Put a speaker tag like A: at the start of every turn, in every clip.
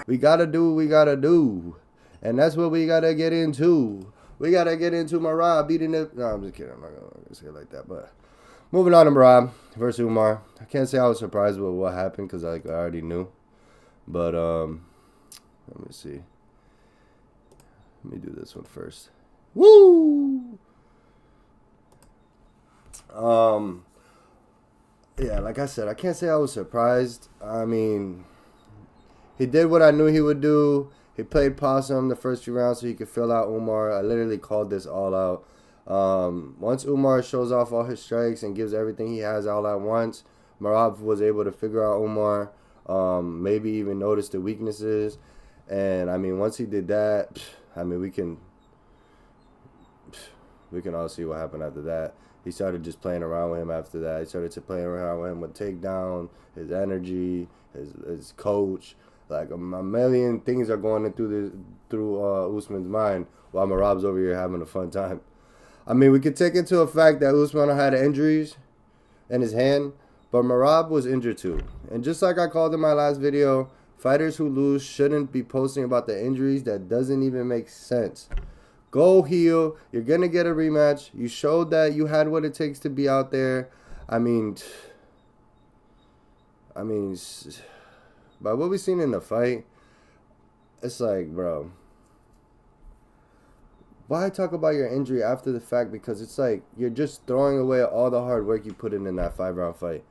A: We gotta do what we gotta do. And that's what we gotta get into. We gotta get into Merab beating it. No, I'm just kidding. I'm not gonna say it like that. But moving on to Merab versus Umar. I can't say I was surprised with what happened because I already knew. But let me see. Let me do this one first. Woo! Yeah, like I said, I can't say I was surprised. I mean, he did what I knew he would do. He played possum the first few rounds so he could fill out Umar. I literally called this all out. Once Umar shows off all his strikes and gives everything he has all at once, Merab was able to figure out Umar, maybe even notice the weaknesses. And, I mean, once he did that, I mean, we can all see what happened after that. He started just playing around with him after that. He started to play around with him with takedown, his energy, his coach. Like a million things are going through Usman's mind while Merab's over here having a fun time. I mean, we could take into a fact that Usman had injuries in his hand, but Merab was injured too. And just like I called in my last video, fighters who lose shouldn't be posting about the injuries. That doesn't even make sense. Go heal. You're going to get a rematch. You showed that you had what it takes to be out there. I mean, by what we've seen in the fight, it's like, bro, why talk about your injury after the fact? Because it's like you're just throwing away all the hard work you put in that 5-round fight.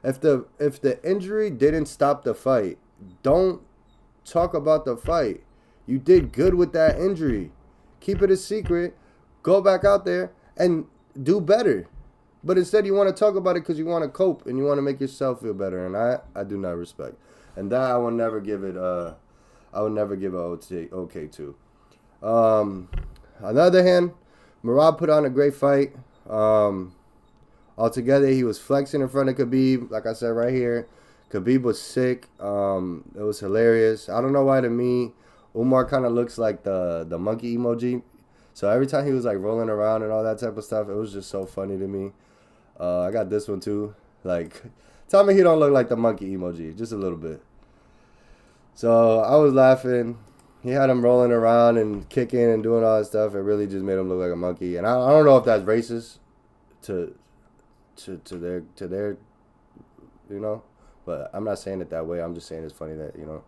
A: If the injury didn't stop the fight, don't talk about the fight. You did good with that injury. Keep it a secret. Go back out there and do better. But instead you want to talk about it because you want to cope and you want to make yourself feel better. And I do not respect. And that I will never give it a okay to. On the other hand, Merab put on a great fight. Altogether, he was flexing in front of Khabib. Like I said right here, Khabib was sick. It was hilarious. I don't know why to me, Umar kind of looks like the monkey emoji. So every time he was like rolling around and all that type of stuff, it was just so funny to me. I got this one too. Like, tell me he don't look like the monkey emoji, just a little bit. So I was laughing. He had him rolling around and kicking and doing all that stuff. It really just made him look like a monkey. And I don't know if that's racist to their, you know. But I'm not saying it that way. I'm just saying it's funny that, you know,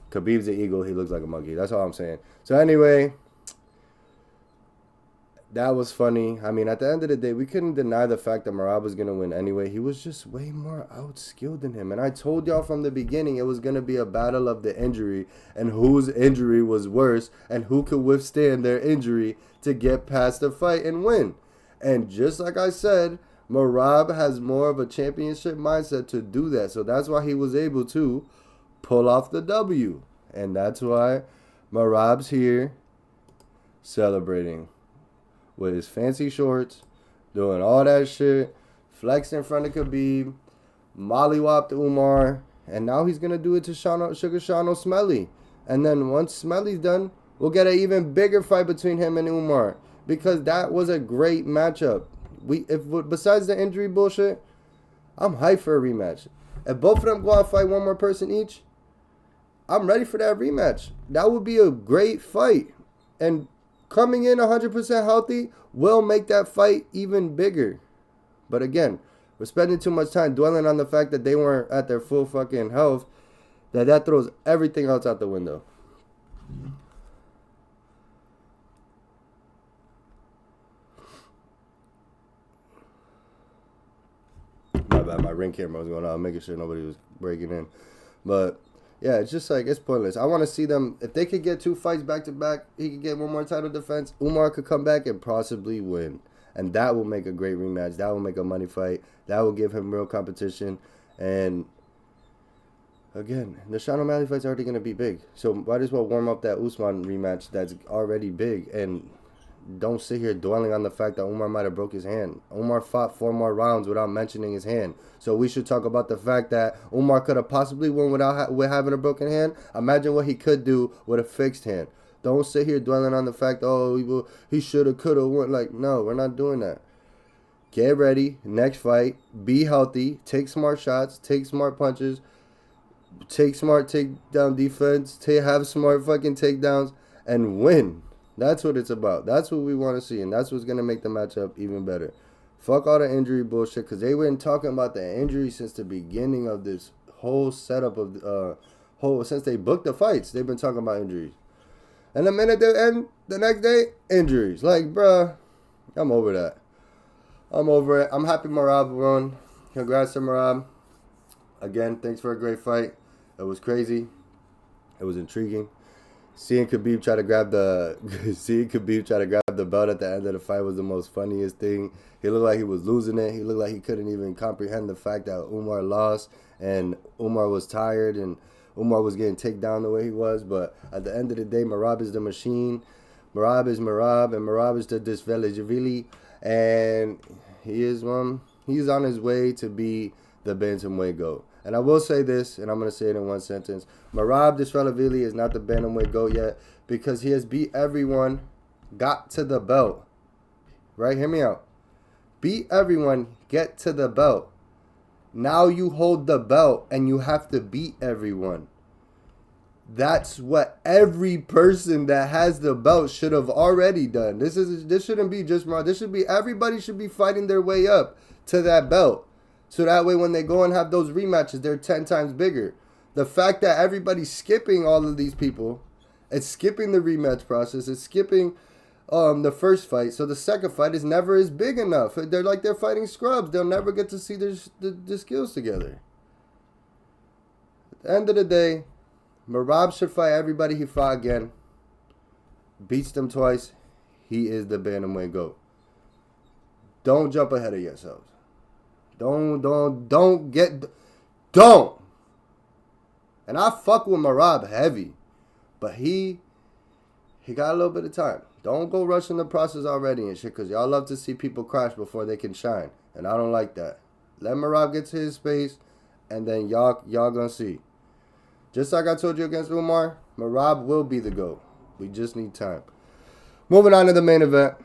A: Khabib's the eagle. He looks like a monkey. That's all I'm saying. So anyway, that was funny. I mean, at the end of the day, we couldn't deny the fact that Merab was going to win anyway. He was just way more outskilled than him. And I told y'all from the beginning it was going to be a battle of the injury and whose injury was worse and who could withstand their injury to get past the fight and win. And just like I said, Merab has more of a championship mindset to do that. So that's why he was able to pull off the W. And that's why Merab's here celebrating with his fancy shorts, doing all that shit, flexing in front of Khabib, mollywopped Umar, and now he's going to do it to Sugar Sean O'Smelly. And then once Smelly's done, we'll get an even bigger fight between him and Umar, because that was a great matchup. Besides the injury bullshit, I'm hyped for a rematch. If both of them go out and fight one more person each, I'm ready for that rematch. That would be a great fight. And coming in 100% healthy will make that fight even bigger. But again, we're spending too much time dwelling on the fact that they weren't at their full fucking health, that throws everything else out the window. My bad, my ring camera was going on, making sure nobody was breaking in. But yeah, it's just like, it's pointless. I want to see them, if they could get 2 fights back to back, he could get one more title defense, Umar could come back and possibly win. And that will make a great rematch. That will make a money fight. That will give him real competition. And again, the Sean O'Malley fight's already going to be big. So might as well warm up that Usman rematch that's already big. And don't sit here dwelling on the fact that Umar might have broke his hand. Umar fought 4 more rounds without mentioning his hand. So we should talk about the fact that Umar could have possibly won with having a broken hand. Imagine what he could do with a fixed hand. Don't sit here dwelling on the fact, oh, he should have, could have won. Like, no, we're not doing that. Get ready. Next fight. Be healthy. Take smart shots. Take smart punches. take smart takedown defense, have smart fucking takedowns, and win. That's what it's about. That's what we want to see, and that's what's going to make the matchup even better. Fuck all the injury bullshit, because they weren't talking about the injury since the beginning of this whole setup of since they booked the fights. They've been talking about injuries. And the minute they end, the next day, injuries. Like, bruh, I'm over that. I'm over it. I'm happy Merab won. Congrats to Merab. Again, thanks for a great fight. It was crazy. It was intriguing. Seeing Khabib try to grab the belt at the end of the fight was the most funniest thing. He looked like he was losing it. He looked like he couldn't even comprehend the fact that Umar lost and Umar was tired and Umar was getting taken down the way he was. But at the end of the day, Merab is the machine. Merab is Merab, and Merab is the Dvalishvili, and he's on his way to be the bantamweight GOAT. And I will say this, and I'm going to say it in one sentence. Merab Dvalishvili is not the bantamweight GOAT yet because he has beat everyone, got to the belt. Right? Hear me out. Beat everyone, get to the belt. Now you hold the belt and you have to beat everyone. That's what every person that has the belt should have already done. This shouldn't be just Merab. This should be everybody should be fighting their way up to that belt. So that way when they go and have those rematches, they're 10 times bigger. The fact that everybody's skipping all of these people, it's skipping the rematch process, it's skipping the first fight. So the second fight is never as big enough. They're fighting scrubs. They'll never get to see their skills together. At the end of the day, Merab should fight everybody he fought again. Beats them twice. He is the bantamweight GOAT. Don't jump ahead of yourselves. Don't. And I fuck with Merab heavy. But he got a little bit of time. Don't go rushing the process already and shit, because y'all love to see people crash before they can shine. And I don't like that. Let Merab get to his space, and then y'all gonna see. Just like I told you against Umar, Merab will be the GOAT. We just need time. Moving on to the main event.